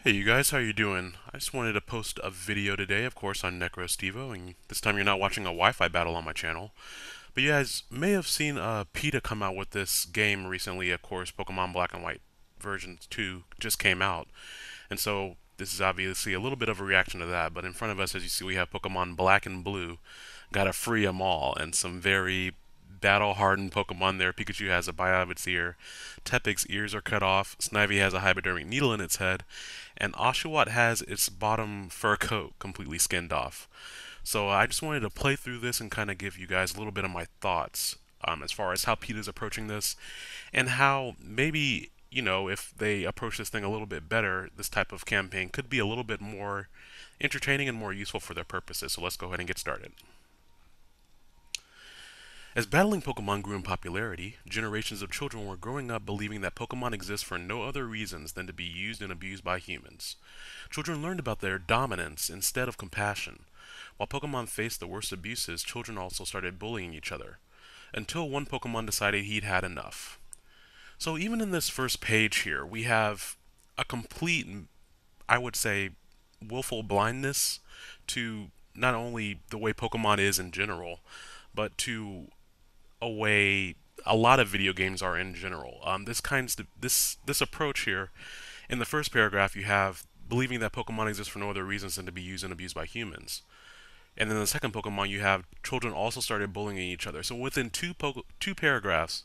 Hey you guys, how you doing? I just wanted to post a video today, of course, on Necrostevo, and this time you're not watching a Wi-Fi battle on my channel. But you guys may have seen PETA come out with this game recently, of course, Pokemon Black and White version 2 just came out. And so this is obviously a little bit of a reaction to that, but in front of us, as you see, we have Pokemon Black and Blue. Gotta free 'em all, and some very battle-hardened Pokemon there. Pikachu has a bite out of its ear. Tepig's ears are cut off. Snivy has a hypodermic needle in its head. And Oshawott has its bottom fur coat completely skinned off. So I just wanted to play through this and kind of give you guys a little bit of my thoughts as far as how PETA's approaching this and how maybe, if they approach this thing a little bit better, this type of campaign could be a little bit more entertaining and more useful for their purposes. So let's go ahead and get started. As battling Pokemon grew in popularity, generations of children were growing up believing that Pokemon exist for no other reasons than to be used and abused by humans. Children learned about their dominance instead of compassion. While Pokemon faced the worst abuses, children also started bullying each other. Until one Pokemon decided he'd had enough. So even in this first page here, we have a complete, I would say, willful blindness to not only the way Pokemon is in general, but to a way a lot of video games are in general. This approach here, in the first paragraph, you have believing that Pokemon exist for no other reasons than to be used and abused by humans. And then in the second Pokemon, you have children also started bullying each other. So within two paragraphs,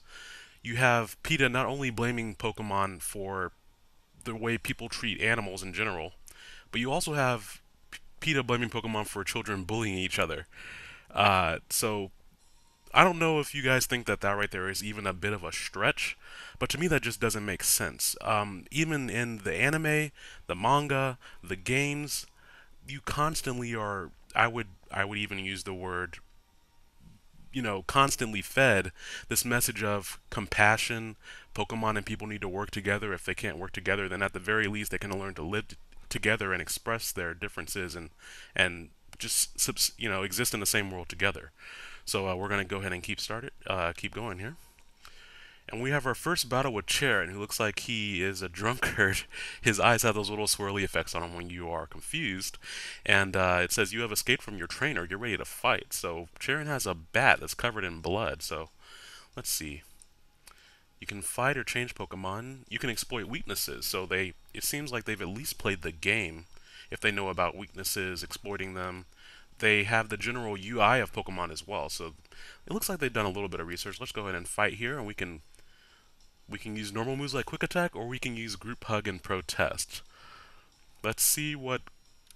you have PETA not only blaming Pokemon for the way people treat animals in general, but you also have PETA blaming Pokemon for children bullying each other. So I don't know if you guys think that that right there is even a bit of a stretch, but to me that just doesn't make sense. Even in the anime, the manga, the games, you constantly are. I would even use the word, constantly fed this message of compassion. Pokemon and people need to work together. If they can't work together, then at the very least they can learn to live together and express their differences and just exist in the same world together. So we're gonna go ahead and keep going here. And we have our first battle with Cheron, who looks like he is a drunkard. His eyes have those little swirly effects on him when you are confused. And it says you have escaped from your trainer. You're ready to fight. So Cheron has a bat that's covered in blood. So let's see. You can fight or change Pokemon. You can exploit weaknesses. So it seems like they've at least played the game if they know about weaknesses, exploiting them. They have the general UI of Pokemon as well. So it looks like they've done a little bit of research. Let's go ahead and fight here, and we can use normal moves like Quick Attack, or we can use Group Hug and Protest. Let's see what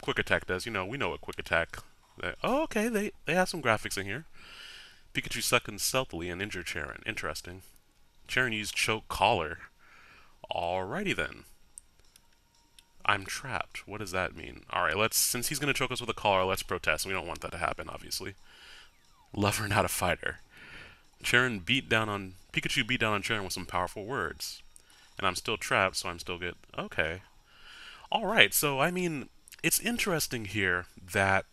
Quick Attack does. We know what Quick Attack. Oh, okay, they have some graphics in here. Pikachu seconds stealthily and injured Cheron. Interesting. Cheron used Choke Collar. Alrighty then. I'm trapped. What does that mean? Alright, since he's gonna choke us with a collar, let's protest. We don't want that to happen, obviously. Lover, not a fighter. Pikachu beat down on Cheron with some powerful words. And I'm still trapped, so I'm still good. Okay. Alright, so I mean, it's interesting here that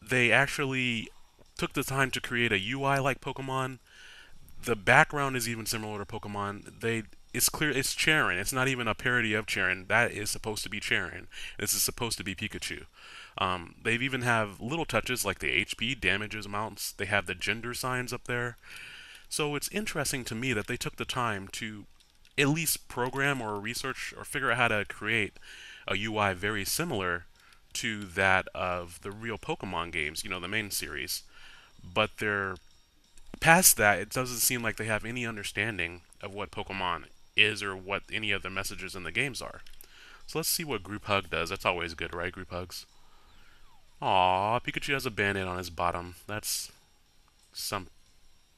they actually took the time to create a UI like Pokemon. The background is even similar to Pokemon. It's clear it's Cheron. It's not even a parody of Cheron. That is supposed to be Cheron. This is supposed to be Pikachu. They've even have little touches like the HP damages amounts. They have the gender signs up there. So it's interesting to me that they took the time to at least program or research or figure out how to create a UI very similar to that of the real Pokemon games, the main series. But they're past that, it doesn't seem like they have any understanding of what Pokemon is or what any of the messages in the games are. So let's see what Group Hug does. That's always good, right? Group Hugs. Aww, Pikachu has a band-aid on his bottom. That's some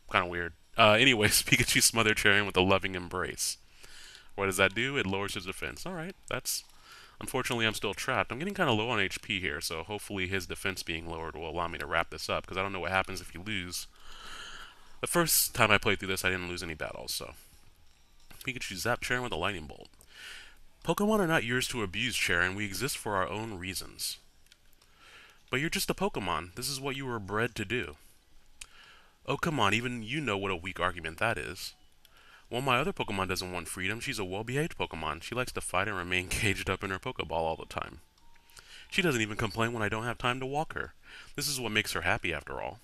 kind of weird. Anyways, Pikachu smothered Cheron with a loving embrace. What does that do? It lowers his defense. Alright, that's... Unfortunately, I'm still trapped. I'm getting kind of low on HP here, so hopefully his defense being lowered will allow me to wrap this up, because I don't know what happens if you lose. The first time I played through this, I didn't lose any battles, so... Pikachu zapped Cheron with a lightning bolt. Pokemon are not yours to abuse, Cheron. We exist for our own reasons. But you're just a Pokemon. This is what you were bred to do. Oh, come on, even you know what a weak argument that is. Well, my other Pokemon doesn't want freedom. She's a well-behaved Pokemon. She likes to fight and remain caged up in her Pokeball all the time. She doesn't even complain when I don't have time to walk her. This is what makes her happy, after all.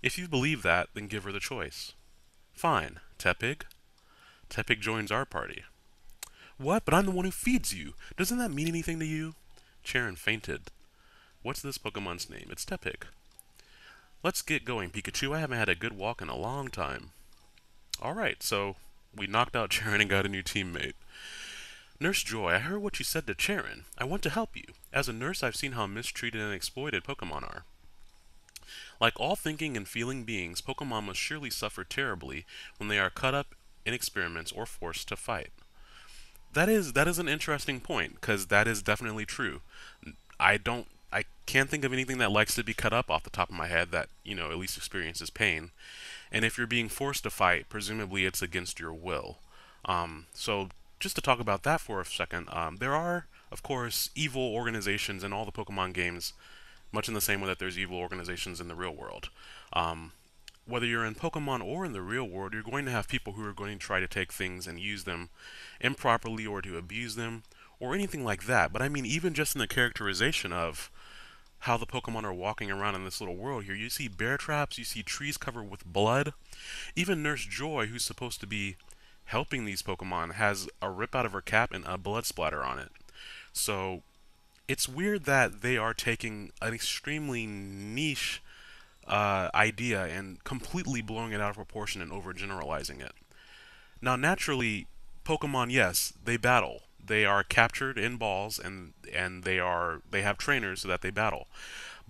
If you believe that, then give her the choice. Fine. Tepig? Tepig joins our party. What? But I'm the one who feeds you. Doesn't that mean anything to you? Cheron fainted. What's this Pokemon's name? It's Tepig. Let's get going, Pikachu. I haven't had a good walk in a long time. Alright, so we knocked out Cheron and got a new teammate. Nurse Joy, I heard what you said to Cheron. I want to help you. As a nurse, I've seen how mistreated and exploited Pokemon are. Like all thinking and feeling beings, Pokemon must surely suffer terribly when they are cut up in experiments or forced to fight. That is an interesting point, because that is definitely true. I can't think of anything that likes to be cut up off the top of my head that, at least experiences pain. And if you're being forced to fight, presumably it's against your will. So just to talk about that for a second, there are, of course, evil organizations in all the Pokemon games, much in the same way that there's evil organizations in the real world. Um, Whether you're in Pokemon or in the real world, you're going to have people who are going to try to take things and use them improperly or to abuse them or anything like that. But I mean, even just in the characterization of how the Pokemon are walking around in this little world here, you see bear traps, you see trees covered with blood. Even Nurse Joy, who's supposed to be helping these Pokemon, has a rip out of her cap and a blood splatter on it. So it's weird that they are taking an extremely niche idea and completely blowing it out of proportion and overgeneralizing it. Now, naturally, Pokemon, yes, they battle. They are captured in balls, and they have trainers so that they battle.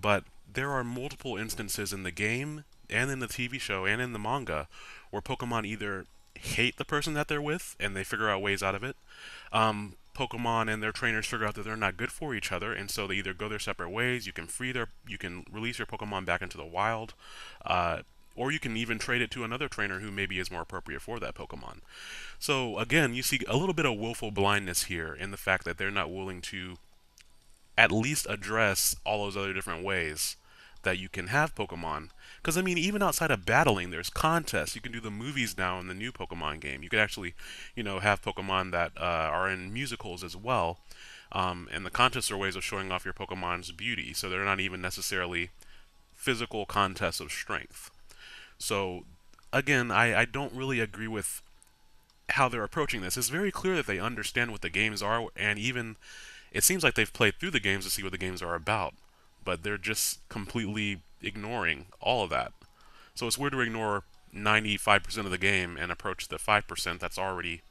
But there are multiple instances in the game and in the TV show and in the manga where Pokemon either hate the person that they're with and they figure out ways out of it. Pokemon and their trainers figure out that they're not good for each other, and so they either go their separate ways. You can release your Pokemon back into the wild, uh, or you can even trade it to another trainer who maybe is more appropriate for that Pokemon. So again, you see a little bit of willful blindness here in the fact that they're not willing to at least address all those other different ways that you can have Pokemon. Because, I mean, even outside of battling, there's contests. You can do the movies now in the new Pokemon game. You can actually, have Pokemon that are in musicals as well. And the contests are ways of showing off your Pokemon's beauty. So they're not even necessarily physical contests of strength. So, again, I don't really agree with how they're approaching this. It's very clear that they understand what the games are, and even it seems like they've played through the games to see what the games are about, but they're just completely ignoring all of that. So it's weird to ignore 95% of the game and approach the 5% that's already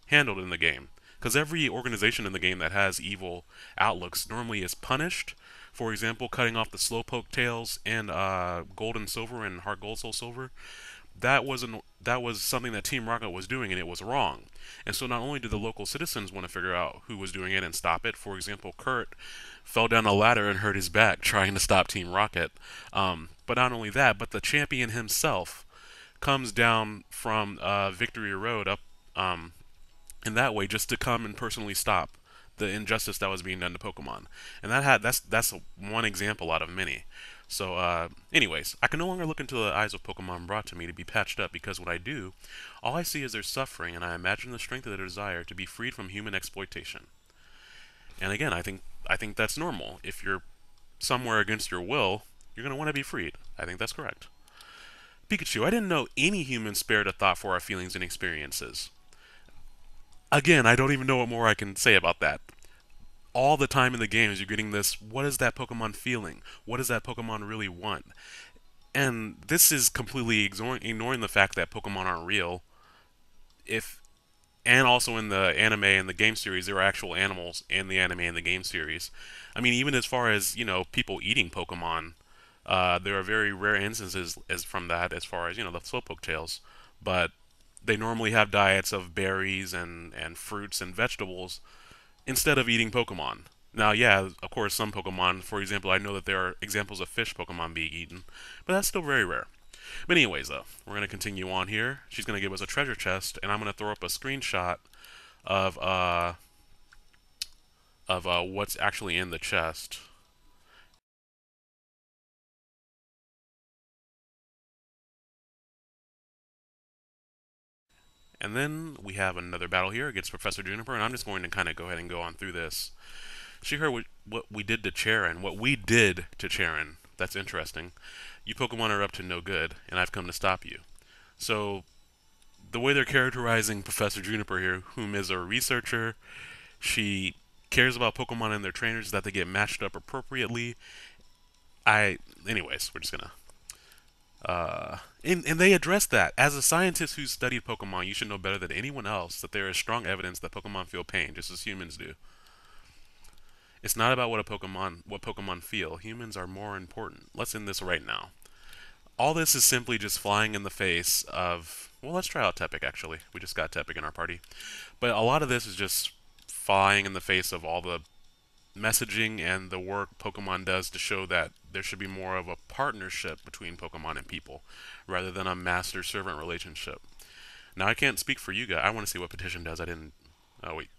handled in the game. Because every organization in the game that has evil outlooks normally is punished. For example, cutting off the Slowpoke tails in Gold and Silver and Heart Gold Soul Silver, that was something that Team Rocket was doing, and it was wrong. And so not only did the local citizens want to figure out who was doing it and stop it. For example, Kurt fell down a ladder and hurt his back trying to stop Team Rocket. But not only that, but the champion himself comes down from Victory Road up in that way just to come and personally stop the injustice that was being done to Pokemon. And that's one example out of many. So, anyways, I can no longer look into the eyes of Pokemon brought to me to be patched up, because when I do, all I see is their suffering, and I imagine the strength of their desire to be freed from human exploitation. And again, I think that's normal. If you're somewhere against your will, you're going to want to be freed. I think that's correct. Pikachu, I didn't know any human spared a thought for our feelings and experiences. Again, I don't even know what more I can say about that. All the time in the games, you're getting this, what is that Pokemon feeling? What does that Pokemon really want? And this is completely ignoring the fact that Pokemon aren't real. If And also in the anime and the game series, there are actual animals in the anime and the game series. I mean, even as far as people eating Pokemon, there are very rare instances as from that, as far as the Slowpoke tails. But they normally have diets of berries and fruits and vegetables instead of eating Pokemon. Now, yeah, of course, some Pokemon, for example, I know that there are examples of fish Pokemon being eaten, but that's still very rare. But anyways, though, we're going to continue on here. She's going to give us a treasure chest, and I'm going to throw up a screenshot of what's actually in the chest. And then we have another battle here against Professor Juniper, and I'm just going to kind of go ahead and go on through this. She heard what we did to Cheron. What we did to Cheron. That's interesting. You Pokemon are up to no good, and I've come to stop you. So, the way they're characterizing Professor Juniper here, whom is a researcher, she cares about Pokemon and their trainers, that they get matched up appropriately. Anyways, we're just gonna and they address that. As a scientist who's studied Pokemon, you should know better than anyone else that there is strong evidence that Pokemon feel pain, just as humans do. It's not about what Pokemon feel. Humans are more important. Let's end this right now. All this is simply just flying in the face of. Well, let's try out Tepic, actually. We just got Tepic in our party. But a lot of this is just flying in the face of all the messaging and the work Pokemon does to show that there should be more of a partnership between Pokemon and people, rather than a master-servant relationship. Now, I can't speak for you guys. I want to see what Petition does. I didn't. Oh, wait.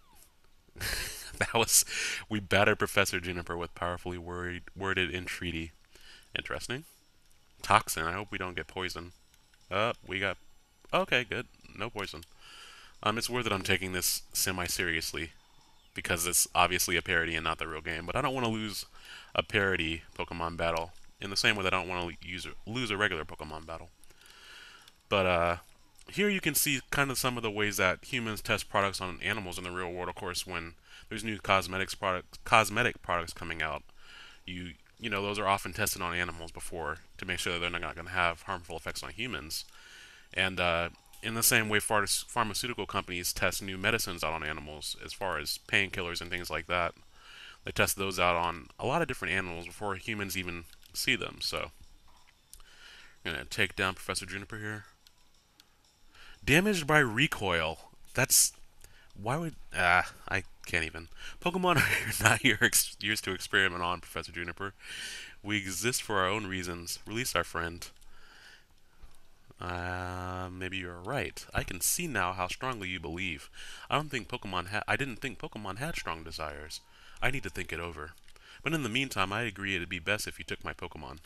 That was. We battered Professor Juniper with powerfully worded entreaty. Interesting. Toxin. I hope we don't get poison. We got. Okay, good. No poison. It's weird that I'm taking this semi-seriously because it's obviously a parody and not the real game. But I don't want to lose a parody Pokemon battle in the same way that I don't want to lose a regular Pokemon battle. But here you can see kind of some of the ways that humans test products on animals in the real world. Of course, when there's new cosmetic products coming out, you know those are often tested on animals before to make sure that they're not going to have harmful effects on humans. And in the same way, pharmaceutical companies test new medicines out on animals, as far as painkillers and things like that. They test those out on a lot of different animals before humans even see them. So, I'm gonna take down Professor Juniper here. Damaged by recoil. That's why would I can't even. Pokemon are not yours to experiment on, Professor Juniper. We exist for our own reasons. Release our friend. Maybe you're right. I can see now how strongly you believe. I didn't think Pokemon had strong desires. I need to think it over. But in the meantime, I agree it'd be best if you took my Pokemon.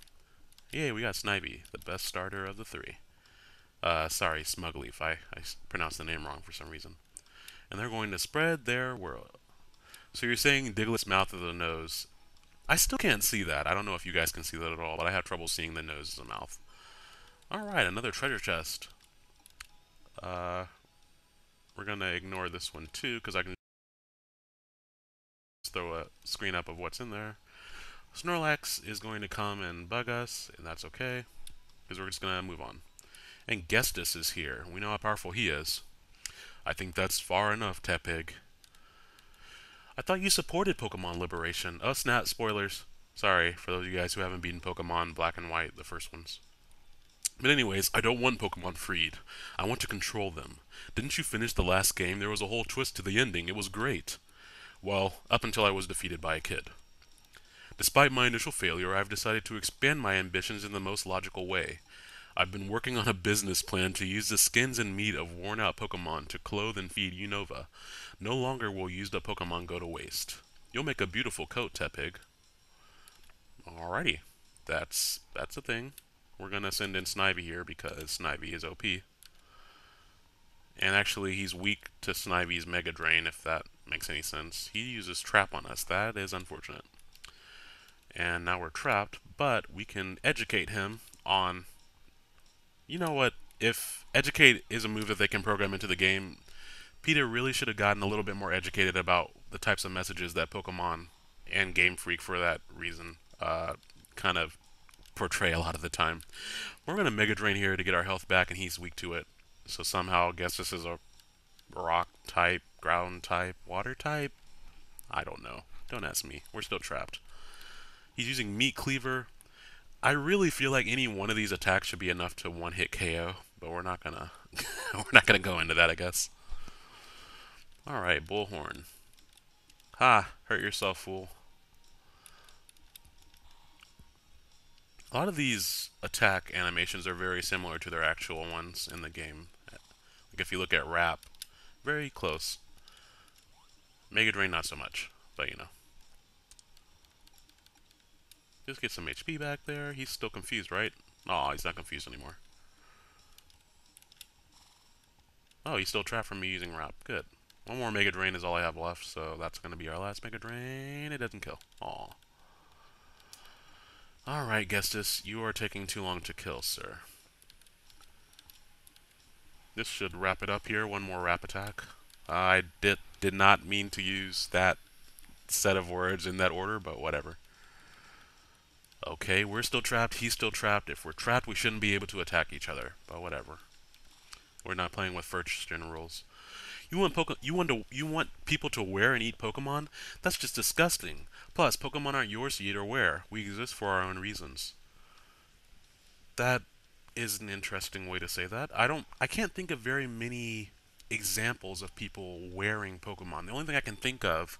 Yay, we got Snivy, the best starter of the three. Sorry, Smugleaf. I pronounced the name wrong for some reason. And they're going to spread their world. So you're saying Diglett's mouth is a nose. I still can't see that. I don't know if you guys can see that at all, but I have trouble seeing the nose as a mouth. Alright, another treasure chest. We're going to ignore this one too, because I can just throw a screen up of what's in there. Snorlax is going to come and bug us, and that's okay, because we're just going to move on. And Ghetsis is here. We know how powerful he is. I think that's far enough, Tepig. I thought you supported Pokemon Liberation. Oh, snap, spoilers. Sorry for those of you guys who haven't beaten Pokemon Black and White, the first ones. But anyways, I don't want Pokemon freed. I want to control them. Didn't you finish the last game? There was a whole twist to the ending. It was great. Well, up until I was defeated by a kid. Despite my initial failure, I've decided to expand my ambitions in the most logical way. I've been working on a business plan to use the skins and meat of worn-out Pokemon to clothe and feed Unova. No longer will used up Pokemon go to waste. You'll make a beautiful coat, Tepig. Alrighty. That's a thing. We're gonna send in Snivy here because Snivy is OP. And actually, he's weak to Snivy's Mega Drain, if that makes any sense. He uses Trap on us. That is unfortunate. And now we're trapped, but we can educate him on... You know what? If Educate is a move that they can program into the game, PETA really should have gotten a little bit more educated about the types of messages that Pokemon and Game Freak, for that reason, kind of portray a lot of the time. We're going to Mega Drain here to get our health back, and he's weak to it. So somehow, I guess this is a rock type, ground type, water type? I don't know. Don't ask me. We're still trapped. He's using Meat Cleaver. I really feel like any one of these attacks should be enough to one-hit KO, but we're not gonna we're not gonna go into that, I guess. Alright, Bullhorn. Ha! Hurt yourself, fool. A lot of these attack animations are very similar to their actual ones in the game. Like if you look at Rap, very close. Mega Drain, not so much, but you know. Just get some HP back there. He's still confused, right? Oh, he's not confused anymore. Oh, he's still trapped from me using Wrap. Good. One more Mega Drain is all I have left, so that's going to be our last Mega Drain. It doesn't kill. Aw. Alright, Ghetsis, you are taking too long to kill, sir. This should wrap it up here. One more Wrap attack. I did not mean to use that set of words in that order, but whatever. Okay, we're still trapped, he's still trapped. If we're trapped, we shouldn't be able to attack each other, but whatever. We're not playing with first gen rules. You want people to wear and eat Pokemon? That's just disgusting. Plus, Pokemon aren't yours to eat or wear. We exist for our own reasons. That is an interesting way to say that. I can't think of very many examples of people wearing Pokemon. The only thing I can think of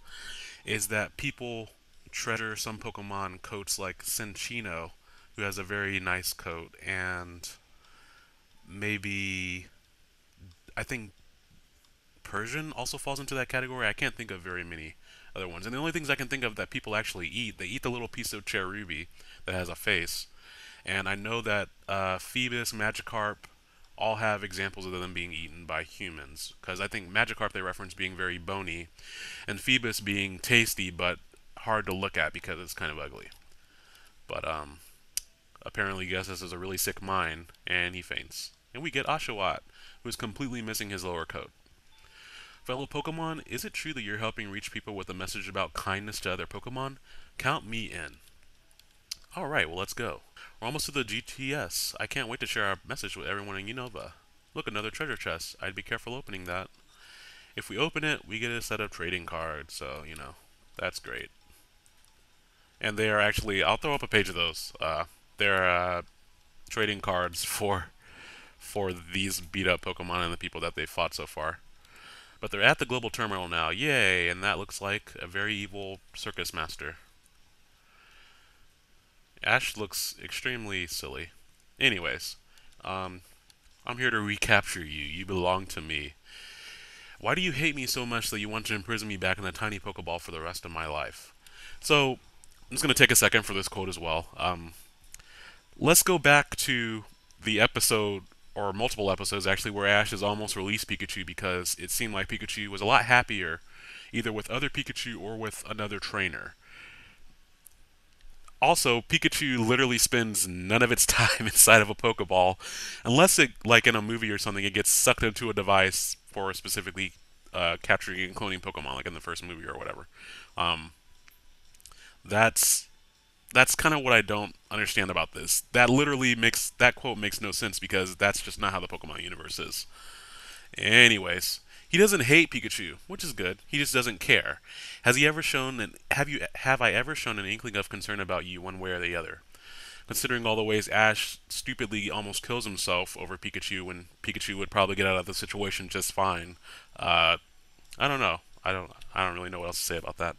is that people treasure some Pokemon coats like Cinchino, who has a very nice coat, and maybe I think Persian also falls into that category. I can't think of very many other ones. And the only things I can think of that people actually eat, they eat the little piece of Cherubi that has a face. And I know that Phoebus, Magikarp, all have examples of them being eaten by humans. Because I think Magikarp they reference being very bony, and Phoebus being tasty but hard to look at because it's kind of ugly. But apparently Ghetsis is a really sick mind, and he faints. And we get Oshawott, who is completely missing his lower coat. Fellow Pokemon, is it true that you're helping reach people with a message about kindness to other Pokemon? Count me in. Alright, well let's go. We're almost to the GTS. I can't wait to share our message with everyone in Unova. Look, another treasure chest. I'd be careful opening that. If we open it, we get a set of trading cards, so, you know, that's great. And they are actually, I'll throw up a page of those. They're trading cards for these beat up Pokemon and the people that they've fought so far. But they're at the global terminal now. Yay! And that looks like a very evil circus master. Ash looks extremely silly. Anyways, I'm here to recapture you. You belong to me. Why do you hate me so much that you want to imprison me back in the tiny Pokeball for the rest of my life? So, I'm just going to take a second for this quote as well. Let's go back to the episode, or multiple episodes actually, where Ash has almost released Pikachu because it seemed like Pikachu was a lot happier either with other Pikachu or with another trainer. Also, Pikachu literally spends none of its time inside of a Pokeball, unless it, like in a movie or something, it gets sucked into a device for specifically capturing and cloning Pokemon, like in the first movie or whatever. Um, that's that's kind of what I don't understand about this. That quote makes no sense because that's just not how the Pokemon universe is. Anyways, he doesn't hate Pikachu, which is good. He just doesn't care. Has he ever shown an have I ever shown an inkling of concern about you one way or the other? Considering all the ways Ash stupidly almost kills himself over Pikachu when Pikachu would probably get out of the situation just fine. Uh, I don't know. I don't really know what else to say about that.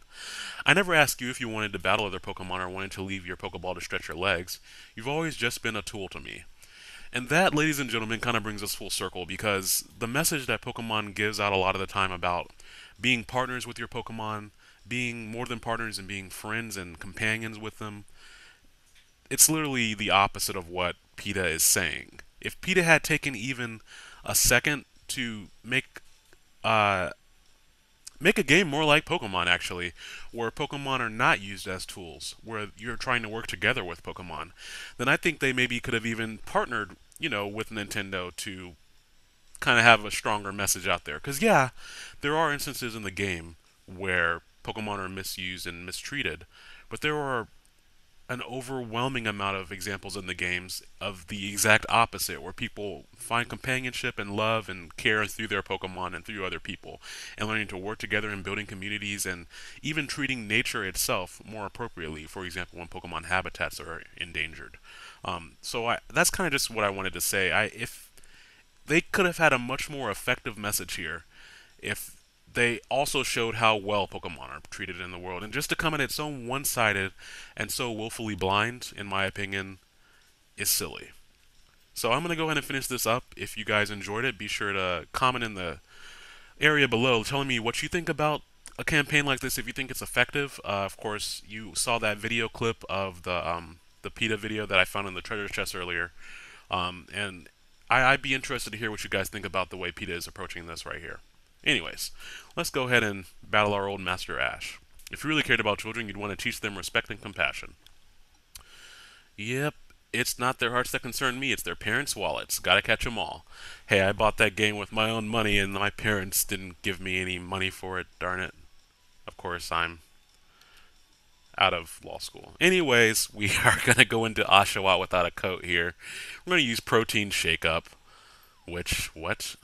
I never asked you if you wanted to battle other Pokemon or wanted to leave your Pokeball to stretch your legs. You've always just been a tool to me. And that, ladies and gentlemen, kind of brings us full circle because the message that Pokemon gives out a lot of the time about being partners with your Pokemon, being more than partners and being friends and companions with them, it's literally the opposite of what PETA is saying. If PETA had taken even a second to uh, make a game more like Pokemon, actually, where Pokemon are not used as tools, where you're trying to work together with Pokemon, then I think they maybe could have even partnered, with Nintendo to kind of have a stronger message out there. Because, yeah, there are instances in the game where Pokemon are misused and mistreated, but there are an overwhelming amount of examples in the games of the exact opposite, where people find companionship and love and care through their Pokemon and through other people, and learning to work together and building communities, and even treating nature itself more appropriately. For example, when Pokemon habitats are endangered. That's kind of just what I wanted to say. If they could have had a much more effective message here, if they also showed how well Pokemon are treated in the world. And just to come in it so one-sided and so willfully blind, in my opinion, is silly. So I'm going to go ahead and finish this up. If you guys enjoyed it, be sure to comment in the area below telling me what you think about a campaign like this, if you think it's effective. Of course, you saw that video clip of the PETA video that I found in the treasure chest earlier. And I'd be interested to hear what you guys think about the way PETA is approaching this right here. Anyways, let's go ahead and battle our old master Ash. If you really cared about children, you'd want to teach them respect and compassion. Yep, it's not their hearts that concern me, it's their parents' wallets. Gotta catch 'em all. Hey, I bought that game with my own money and my parents didn't give me any money for it, darn it. Of course, I'm out of law school. Anyways, we are gonna go into Oshawott without a coat here. We're gonna use protein shake up, which, what?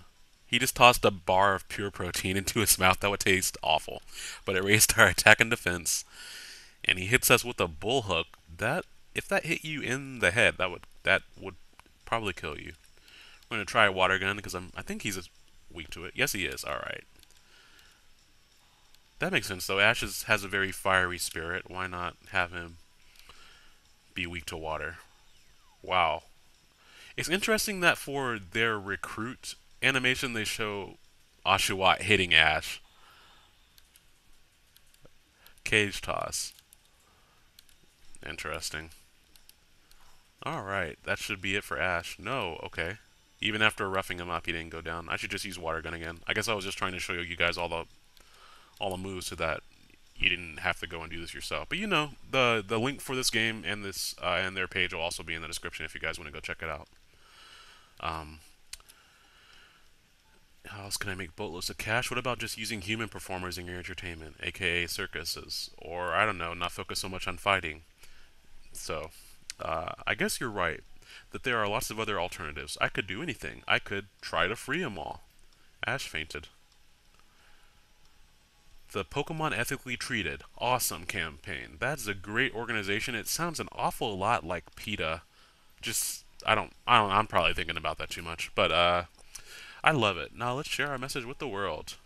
He just tossed a bar of pure protein into his mouth. That would taste awful. But it raised our attack and defense. And he hits us with a bullhook. That, if that hit you in the head, that would probably kill you. I'm gonna try a water gun because I think he's weak to it. Yes, he is. All right. That makes sense though. Has a very fiery spirit. Why not have him be weak to water? Wow. It's interesting that for their recruit animation, they show Oshawott hitting Ash. Cage toss. Interesting. Alright, that should be it for Ash. No, okay. Even after roughing him up, he didn't go down. I should just use water gun again. I guess I was just trying to show you guys all the moves so that you didn't have to go and do this yourself. But you know, the link for this game and this and their page will also be in the description if you guys want to go check it out. Um, how else can I make boatloads of cash? What about just using human performers in your entertainment, aka circuses, or I don't know, not focus so much on fighting? So, I guess you're right that there are lots of other alternatives. I could do anything. I could try to free them all. Ash fainted. The Pokemon Ethically Treated. Awesome campaign. That's a great organization. It sounds an awful lot like PETA. Just I'm probably thinking about that too much. But I love it. Now let's share our message with the world.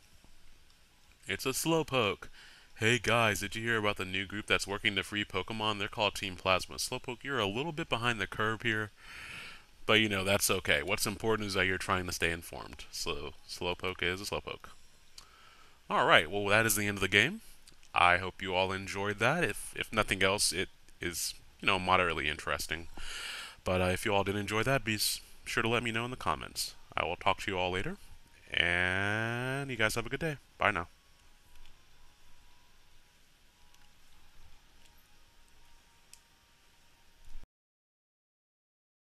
It's a Slowpoke. Hey guys, did you hear about the new group that's working to free Pokemon? They're called Team Plasma. Slowpoke, you're a little bit behind the curve here, but you know, that's okay. What's important is that you're trying to stay informed. So, Slowpoke is a Slowpoke. Alright, well that is the end of the game. I hope you all enjoyed that. If nothing else, it is, you know, moderately interesting. But if you all did enjoy that, be sure to let me know in the comments. I will talk to you all later, and you guys have a good day. Bye now.